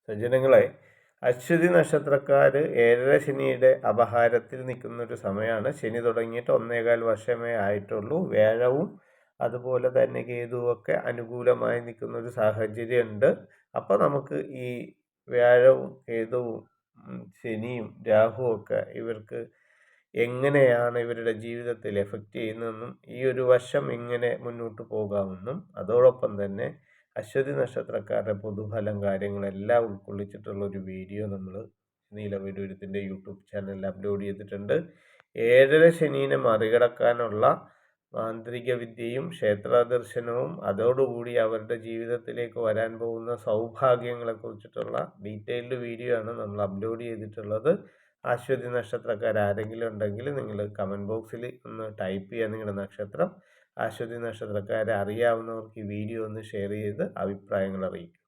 സജ്ജനങ്ങളെ, അശ്വതി നക്ഷത്രക്കാർ ഏഴര ശനിയുടെ അപഹാരത്തിൽ നിൽക്കുന്നൊരു സമയമാണ്. ശനി തുടങ്ങിയിട്ട് 1.25 വർഷമേ ആയിട്ടുള്ളൂ. വ്യാഴവും അതുപോലെ തന്നെ കേതുവൊക്കെ അനുകൂലമായി നിൽക്കുന്നൊരു സാഹചര്യമുണ്ട്. അപ്പോൾ നമുക്ക് ഈ വ്യാഴവും കേതുവും ശനിയും രാഹുവും ഒക്കെ ഇവർക്ക് എങ്ങനെയാണ് ഇവരുടെ ജീവിതത്തിൽ എഫക്റ്റ് ചെയ്യുന്നതെന്നും ഈ ഒരു വർഷം എങ്ങനെ മുന്നോട്ട് പോകാമെന്നും അതോടൊപ്പം തന്നെ അശ്വതി നക്ഷത്രക്കാരുടെ പൊതുഫലം കാര്യങ്ങളെല്ലാം ഉൾക്കൊള്ളിച്ചിട്ടുള്ള ഒരു വീഡിയോ നമ്മൾ നീലവിഡൂരത്തിൻ്റെ യൂട്യൂബ് ചാനലിൽ അപ്ലോഡ് ചെയ്തിട്ടുണ്ട്. ഏഴര ശനീനെ മറികടക്കാനുള്ള മാന്ത്രിക വിദ്യയും ക്ഷേത്രദർശനവും അതോടുകൂടി അവരുടെ ജീവിതത്തിലേക്ക് വരാൻ പോകുന്ന സൗഭാഗ്യങ്ങളെക്കുറിച്ചിട്ടുള്ള ഡീറ്റെയിൽഡ് വീഡിയോ ആണ് നമ്മൾ അപ്ലോഡ് ചെയ്തിട്ടുള്ളത്. അശ്വതി നക്ഷത്രക്കാർ ആരെങ്കിലും ഉണ്ടെങ്കിൽ നിങ്ങൾ കമൻറ്റ് ബോക്സിൽ ഒന്ന് ടൈപ്പ് ചെയ്യുക നിങ്ങളുടെ നക്ഷത്രം. അശ്വതി നക്ഷത്രക്കാരെ അറിയാവുന്നവർക്ക് ഈ വീഡിയോ ഒന്ന് ഷെയർ ചെയ്ത് അഭിപ്രായങ്ങൾ അറിയിക്കുക.